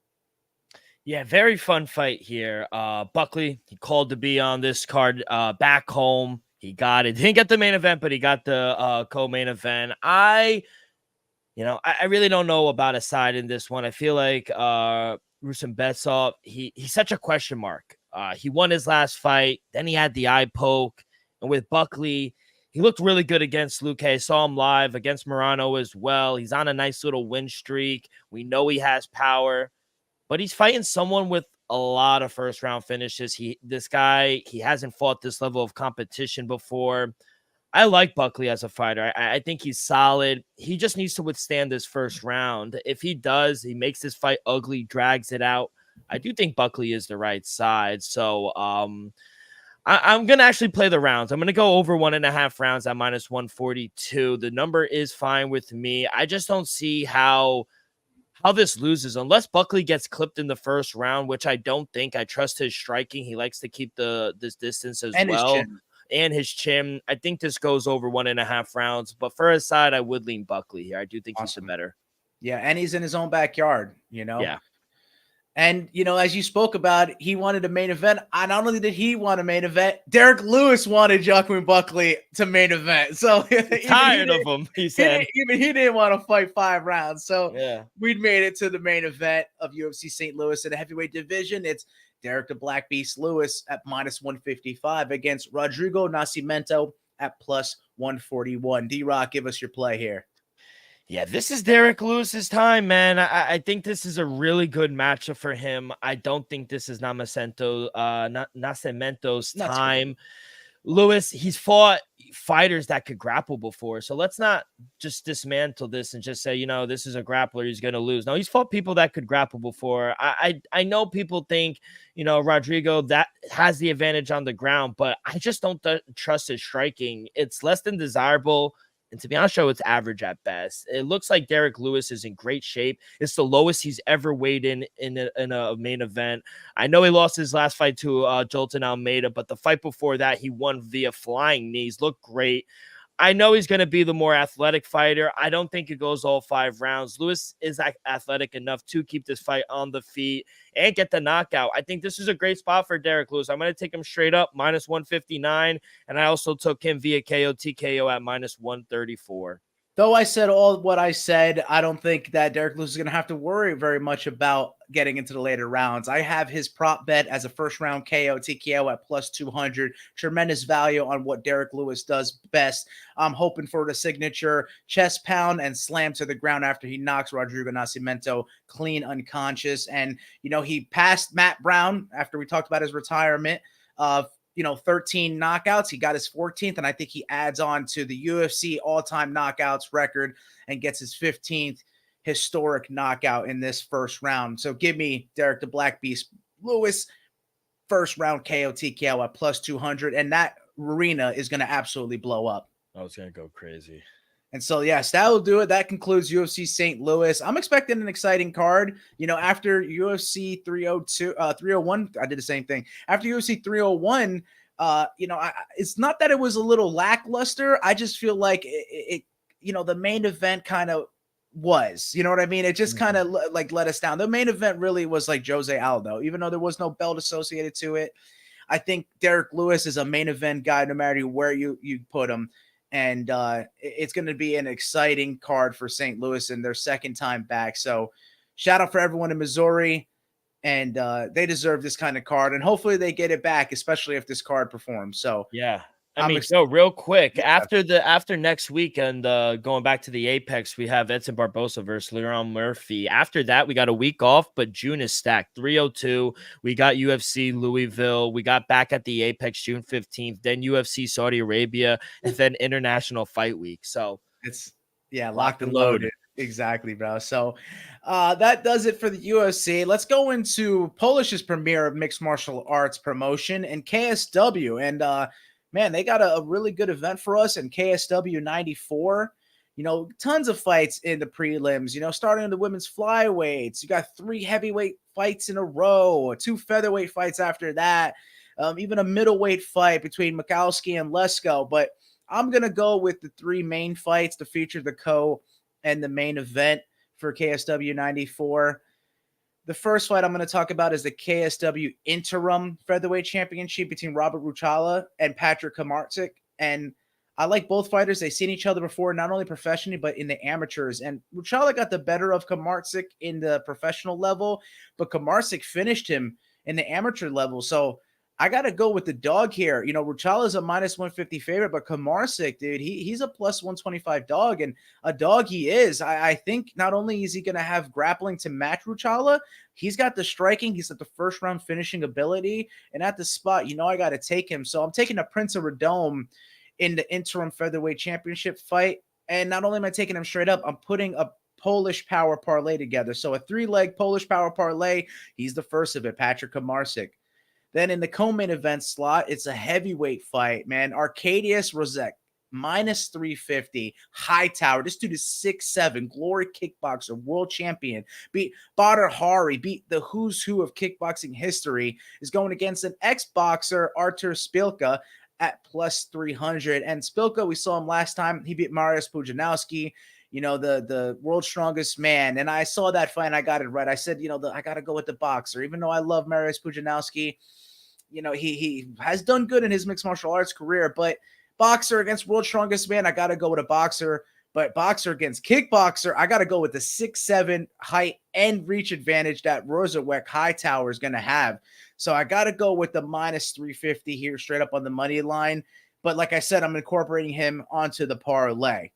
Yeah, very fun fight here. Buckley, he called to be on this card back home. He got it. Didn't get the main event, but he got the co-main event. I really don't know about a side in this one. I feel like Rusem Betsov, he's such a question mark. He won his last fight, then he had the eye poke, and with Buckley, he looked really good against Luque. I saw him live against Morano as well. He's on a nice little win streak. We know he has power, but he's fighting someone with a lot of first round finishes. This guy, he hasn't fought this level of competition before. I like Buckley as a fighter. I think he's solid. He just needs to withstand this first round. If he does, he makes this fight ugly, drags it out. I do think Buckley is the right side. So I'm going to actually play the rounds. I'm going to go over 1.5 rounds at minus 142. The number is fine with me. I just don't see how this loses unless Buckley gets clipped in the first round, which I don't think. I trust his striking. He likes to keep this distance as well. And his chin. I think this goes over 1.5 rounds, but for his side, I would lean Buckley here. I do think he's the better. Yeah, and he's in his own backyard, Yeah. And, as you spoke about, he wanted a main event. Not only did he want a main event, Derek Lewis wanted Joaquin Buckley to main event. So tired of him, he said. Even he didn't want to fight 5 rounds. So yeah, we'd made it to the main event of UFC St. Louis in the heavyweight division. It's Derek the Black Beast Lewis at minus 155 against Rodrigo Nascimento at plus 141. D-Rock, give us your play here. Yeah, this is Derek Lewis's time, man. I think this is a really good matchup for him. I don't think this is Nascimento's time. Lewis, he's fought fighters that could grapple before. So let's not just dismantle this and just say, this is a grappler, he's going to lose. No, he's fought people that could grapple before. I know people think, Rodrigo that has the advantage on the ground, but I just don't trust his striking. It's less than desirable. And to be honest, it's average at best. It looks like Derek Lewis is in great shape. It's the lowest he's ever weighed in a main event. I know he lost his last fight to Jolton Almeida, but the fight before that, he won via flying knees. Looked great. I know he's going to be the more athletic fighter. I don't think it goes all 5 rounds. Lewis is athletic enough to keep this fight on the feet and get the knockout. I think this is a great spot for Derek Lewis. I'm going to take him straight up, minus 159. And I also took him via KO TKO at minus 134. Though I said all what I said, I don't think that Derek Lewis is going to have to worry very much about getting into the later rounds. I have his prop bet as a first round KO TKO at plus 200. Tremendous value on what Derek Lewis does best. I'm hoping for the signature chest pound and slam to the ground after he knocks Rodrigo Nascimento clean unconscious. And, he passed Matt Brown after we talked about his retirement. 13 knockouts. He got his 14th, and I think he adds on to the UFC all-time knockouts record and gets his 15th historic knockout in this first round. So give me Derek the Black Beast Lewis, first round KO TKO at plus 200, and that arena is going to absolutely blow up. Oh, it's going to go crazy. And so, yes, that will do it. That concludes UFC St. Louis. I'm expecting an exciting card. After UFC 301, I did the same thing. After UFC 301, it's not that it was a little lackluster. I just feel like it the main event kind of was, what I mean? It just kind of let us down. The main event really was like Jose Aldo, even though there was no belt associated to it. I think Derek Lewis is a main event guy, no matter where you put him. And it's going to be an exciting card for St. Louis and their second time back. So shout out for everyone in Missouri. And they deserve this kind of card. And hopefully they get it back, especially if this card performs. So yeah. Real quick, after next week and going back to the Apex, we have Edson Barbosa versus Leron Murphy. After that, we got a week off, but June is stacked. 302, we got UFC Louisville. We got back at the Apex June 15th, then UFC Saudi Arabia, and then International Fight Week. So it's locked and loaded. Exactly, bro. So that does it for the UFC. Let's go into Polish's premiere of mixed martial arts promotion and KSW. And man, they got a really good event for us in KSW 94. Tons of fights in the prelims, starting in the women's flyweights. You got 3 heavyweight fights in a row, 2 featherweight fights after that, even a middleweight fight between Mikowski and Lesko. But I'm going to go with the 3 main fights to feature the co and the main event for KSW 94. The first fight I'm going to talk about is the KSW Interim Featherweight Championship between Robert Ruchala and Patrick Kamarczyk. And I like both fighters. They've seen each other before, not only professionally, but in the amateurs. And Ruchala got the better of Kamarsik in the professional level, but Kamarsik finished him in the amateur level. So I got to go with the dog here. You know, Ruchala is a minus 150 favorite, but Kamarsik, dude, he's a plus 125 dog, and a dog he is. I think not only is he going to have grappling to match Ruchala, he's got the striking, he's got the first round finishing ability, and at the spot, you know, I got to take him. So I'm taking a Prince of Redome in the interim featherweight championship fight. And not only am I taking him straight up, I'm putting a Polish power parlay together. So a 3-leg Polish power parlay. He's the first of it, Patrick Kamarsik. Then in the co-main event slot, it's a heavyweight fight, man. Arkadiusz Rozek, minus 350. Hightower, this dude is 6'7", glory kickboxer, world champion. Beat Badr Hari, beat the who's who of kickboxing history, is going against an ex-boxer, Artur Szpilka, at plus 300. And Szpilka, we saw him last time. He beat Mariusz Pudzianowski, you know, the world's strongest man. And I saw that fight and I got it right. I said, you know, I got to go with the boxer. Even though I love Mariusz Pudzianowski, you know, he has done good in his mixed martial arts career, but boxer against world's strongest man, I got to go with a boxer. But boxer against kickboxer, I got to go with the 6'7" height and reach advantage that Rozek Hightower is going to have. So I got to go with the minus 350 here, straight up on the money line. But like I said, I'm incorporating him onto the parlay.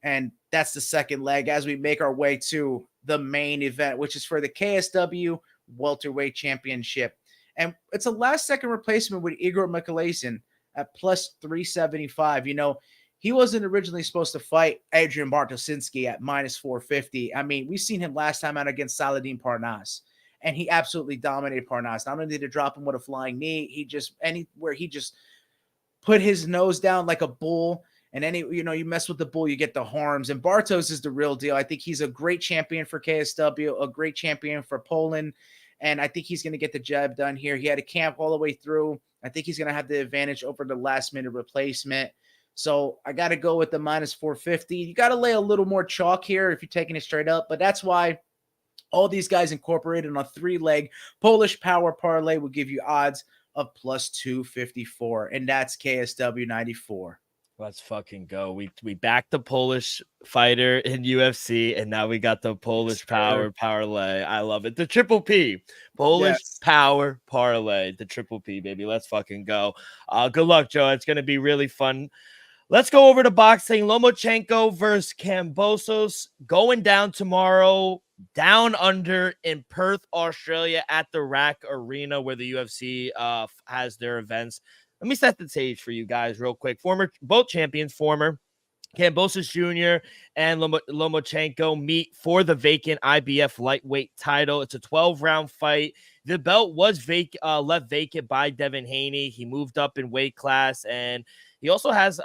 And that's the second leg as we make our way to the main event, which is for the KSW Welterweight Championship. And it's a last-second replacement with Igor Mikhailsin at plus 375. You know, he wasn't originally supposed to fight Adrian Bartosinski at minus 450. I mean, we've seen him last time out against Saladin Parnasse, and he absolutely dominated Parnasse. Not only did he drop him with a flying knee, he just put his nose down like a bull. And you mess with the bull, you get the harms. And Bartos is the real deal. I think he's a great champion for KSW, a great champion for Poland. And I think he's going to get the job done here. He had a camp all the way through. I think he's going to have the advantage over the last-minute replacement. So I got to go with the minus 450. You got to lay a little more chalk here if you're taking it straight up. But that's why all these guys incorporated on a 3-leg Polish power parlay will give you odds of plus 254. And that's KSW 94. Let's fucking go. We backed the Polish fighter in UFC, and now we got the Polish power parlay. I love it. The triple P. Polish power parlay. The triple P, baby. Let's fucking go. Good luck, Joe. It's going to be really fun. Let's go over to boxing. Lomachenko versus Kambosos going down tomorrow, down under in Perth, Australia at the RAC Arena where the UFC has their events. Let me set the stage for you guys real quick. Both champions, former Kambosos Jr. and Lomachenko meet for the vacant IBF lightweight title. It's a 12-round fight. The belt was left vacant by Devin Haney. He moved up in weight class, and he also has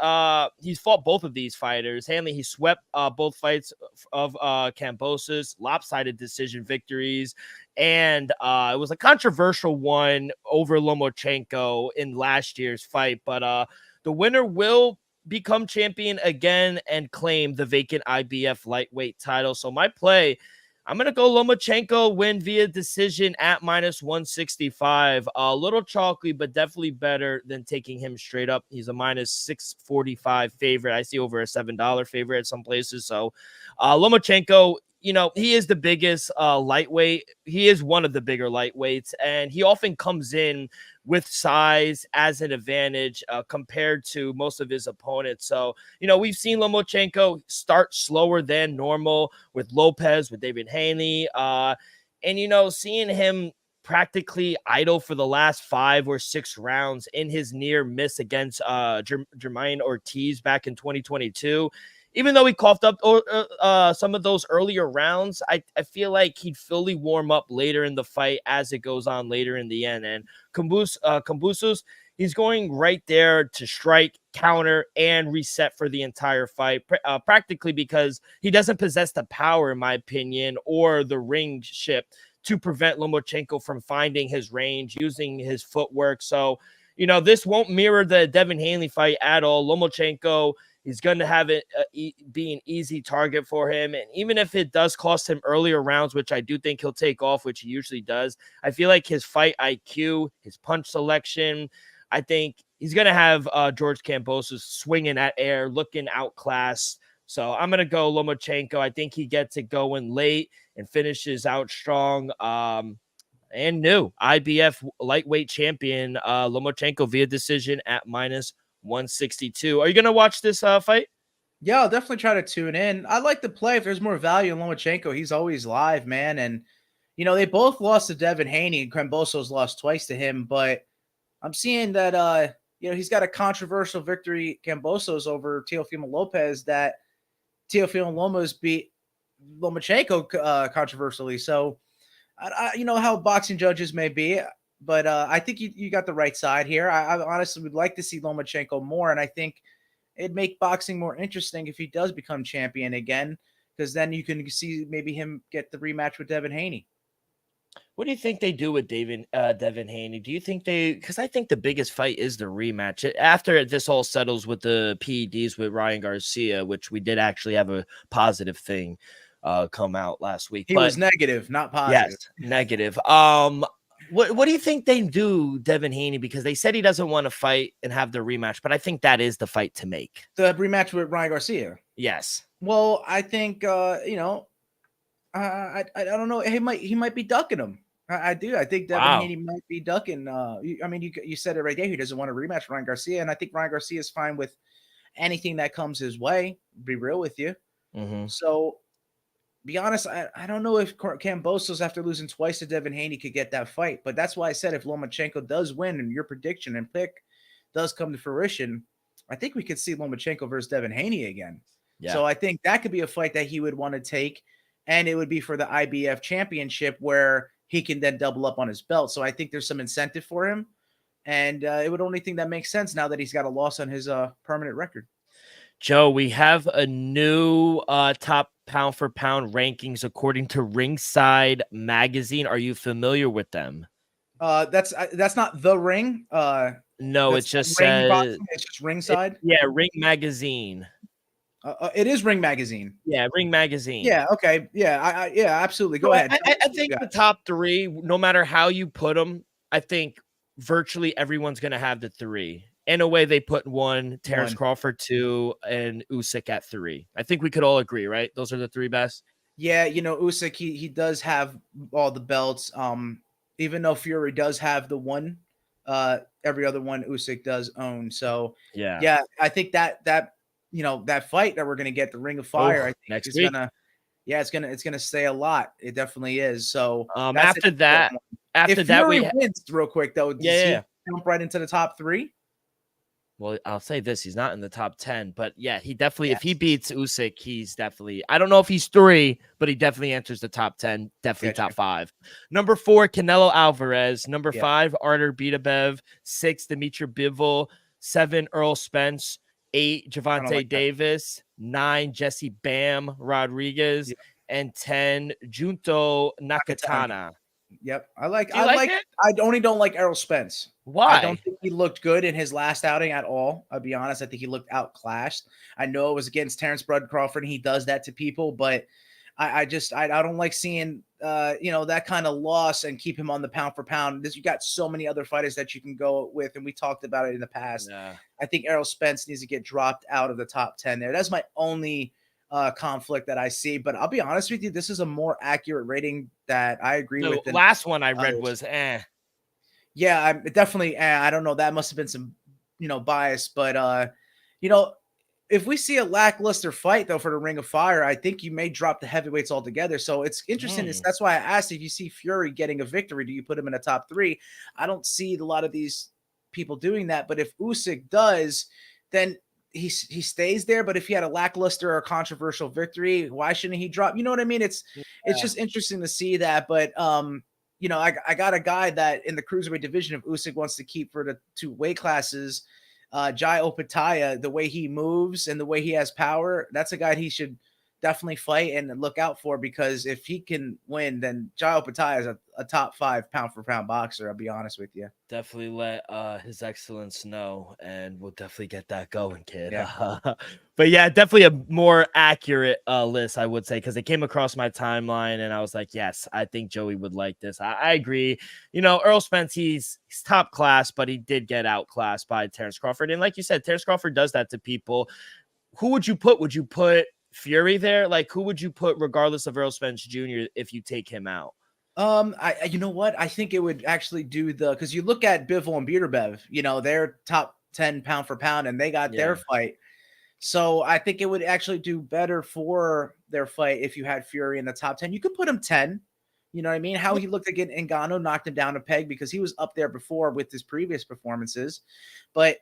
he's fought both of these fighters. Hanley, he swept both fights of Kambosos, lopsided decision victories, and it was a controversial one over Lomachenko in last year's fight. But the winner will become champion again and claim the vacant IBF lightweight title. So my play, I'm going to go Lomachenko win via decision at minus 165. A little chalky, but definitely better than taking him straight up. He's a minus 645 favorite. I see over a $7 favorite at some places. So Lomachenko, you know, he is the biggest lightweight. He is one of the bigger lightweights, and he often comes in with size as an advantage compared to most of his opponents. So, you know, we've seen Lomachenko start slower than normal with Lopez, with David Haney. And, you know, seeing him practically idle for the last 5 or 6 rounds in his near miss against Jermaine Ortiz back in 2022. Even though he coughed up some of those earlier rounds, I feel like he'd fully warm up later in the fight as it goes on later in the end. And Kambosos, he's going right there to strike, counter, and reset for the entire fight, practically because he doesn't possess the power, in my opinion, or the ring ship to prevent Lomachenko from finding his range, using his footwork. So, you know, this won't mirror the Devin Haney fight at all. Lomachenko, he's going to have it be an easy target for him. And even if it does cost him earlier rounds, which I do think he'll take off, which he usually does, I feel like his fight IQ, his punch selection, I think he's going to have George Kambosos swinging at air, looking outclassed. So I'm going to go Lomachenko. I think he gets it going late and finishes out strong. And new IBF lightweight champion Lomachenko via decision at -162. Are you going to watch this fight? Yeah, I'll definitely try to tune in. I'd like to play if there's more value in Lomachenko. He's always live, man. And, they both lost to Devin Haney, and Kambosos lost twice to him. But I'm seeing that, he's got a controversial victory, Kambosos, over Teofimo Lopez, that Teofimo Lopez beat Lomachenko controversially. So, I how boxing judges may be, but I think you got the right side here. I honestly would like to see Lomachenko more, and I think it'd make boxing more interesting if he does become champion again, because then you can see maybe him get the rematch with Devin Haney. What do you think they do with Devin Haney? Do you think because I think the biggest fight is the rematch after this all settles with the PEDs with Ryan Garcia, which we did actually have a positive thing come out last week. He was negative, not positive. Yes, negative. What do you think they do, Devin Haney? Because they said he doesn't want to fight and have the rematch, but I think that is the fight to make. The rematch with Ryan Garcia. Yes. Well, I think I don't know. He might be ducking him. I do. I think Devin Haney might be ducking. You said it right there. He doesn't want to rematch Ryan Garcia, and I think Ryan Garcia is fine with anything that comes his way. Be real with you. Mm-hmm. So, be honest, I don't know if Kambosos, after losing twice to Devin Haney, could get that fight. But that's why I said if Lomachenko does win and your prediction and pick does come to fruition, I think we could see Lomachenko versus Devin Haney again. Yeah. So I think that could be a fight that he would want to take, and it would be for the IBF championship where he can then double up on his belt. So I think there's some incentive for him, and it would only think that makes sense now that he's got a loss on his permanent record. Joe, we have a new top pound for pound rankings according to Ringside Magazine. Are you familiar with them? That's not The Ring. No, it just says boxing. It's just Ringside. Ring Magazine. It is Ring Magazine. Yeah, Ring Magazine. Yeah, okay. Yeah, absolutely. Go ahead. I think the top three, no matter how you put them, I think virtually everyone's going to have the three. In a way, they put one, Terrence Crawford 2, and Usyk at 3. I think we could all agree, right? Those are the three best. Yeah, Usyk, he does have all the belts. Even though Fury does have the one, every other one Usyk does own. So yeah, I think that fight that we're gonna get, the Ring of Fire, I think next week. It's gonna say a lot. It definitely is. So after that, Fury wins real quick though. Yeah, jump right into the top 3. Well, I'll say this: he's not in the top 10, but yeah, he definitely. Yes. If he beats Usyk, he's definitely. I don't know if he's 3, but he definitely enters the top 10. Definitely top 5. Number 4, Canelo Alvarez. Number 5, Artur Beterbiev. 6, Dimitri Bivol. 7, Earl Spence. 8, Gervonta Davis. 9, Jesse Bam Rodriguez. And 10, Junto Nakatana. Yep. I like it? I only don't like Errol Spence. Why? I don't think he looked good in his last outing at all. I'll be honest. I think he looked outclassed. I know it was against Terrence Bud Crawford, and he does that to people, but I don't like seeing that kind of loss and keep him on the pound for pound. You got so many other fighters that you can go with, and we talked about it in the past. Yeah. I think Errol Spence needs to get dropped out of the top 10 there. That's my only conflict that I see, but I'll be honest with you, this is a more accurate rating that I agree with. The last one I read was Yeah, I'm definitely I don't know, that must have been some bias, but if we see a lackluster fight though for the Ring of Fire, I think you may drop the heavyweights altogether. So it's interesting. That's why I asked if you see Fury getting a victory, do you put him in a top 3? I don't see a lot of these people doing that, but if Usyk does, then he stays there. But if he had a lackluster or controversial victory, why shouldn't he drop? You know what I mean? It's just interesting to see that. But I got a guy that in the cruiserweight division, if Usyk wants to keep for the 2 weight classes, Jai Opataya, the way he moves and the way he has power, that's a guy he should definitely fight and look out for, because if he can win, then Jai Opetaia is a top 5 pound for pound boxer. I'll be honest with you. Definitely let his excellence know, and we'll definitely get that going, kid. Yeah. But yeah, definitely a more accurate list, I would say, because it came across my timeline and I was like, yes, I think Joey would like this. I agree. Earl Spence, he's top class, but he did get outclassed by Terrence Crawford. And like you said, Terrence Crawford does that to people. Who would you put? Would you put Fury there? Like, who would you put regardless of Earl Spence Jr. if you take him out? You know what? I think it would actually do because you look at Bivol and Beterbiev, they're top 10 pound for pound, and they got their fight. So I think it would actually do better for their fight if you had Fury in the top 10. You could put him 10. You know what I mean? How he looked against Ngannou knocked him down a peg because he was up there before with his previous performances. But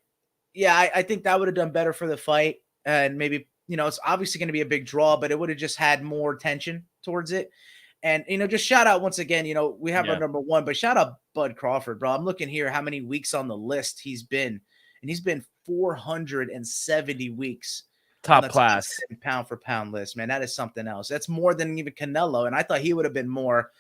yeah, I think that would have done better for the fight. And maybe, it's obviously going to be a big draw, but it would have just had more tension towards it. And, just shout out once again, we have our number 1, but shout out Bud Crawford, bro. I'm looking here how many weeks on the list he's been, and he's been 470 weeks. Top class. Pound for pound list, man. That is something else. That's more than even Canelo, and I thought he would have been more.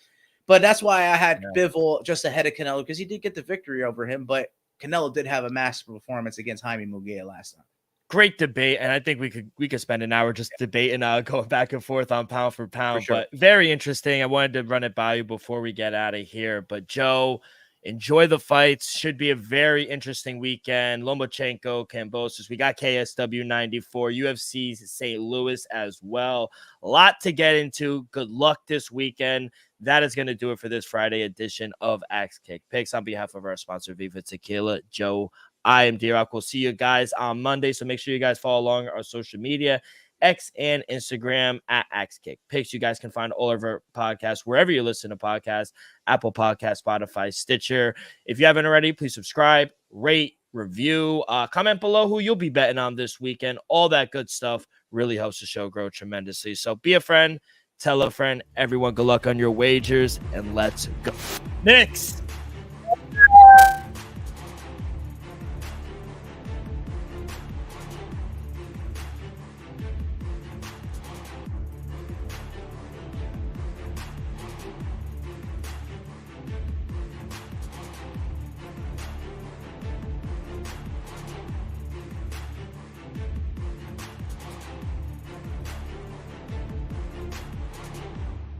But that's why I had Bivol just ahead of Canelo, because he did get the victory over him, but Canelo did have a massive performance against Jaime Munguia last time. Great debate, and I think we could spend an hour just debating, going back and forth on pound for pound. Sure. But very interesting. I wanted to run it by you before we get out of here. But Joe, enjoy the fights. Should be a very interesting weekend. Lomachenko, Kambosos. We got KSW 94, UFC St. Louis as well. A lot to get into. Good luck this weekend. That is going to do it for this Friday edition of Axe Kick Picks. On behalf of our sponsor, Viva Tequila, Joe, I am D-Rock. We'll see you guys on Monday. So make sure you guys follow along our social media, X and Instagram at Axe Kick Picks. You guys can find all of our podcasts wherever you listen to podcasts, Apple Podcasts, Spotify, Stitcher. If you haven't already, please subscribe, rate, review, comment below who you'll be betting on this weekend. All that good stuff really helps the show grow tremendously. So be a friend, tell a friend. Everyone, good luck on your wagers, and let's go. Knicks!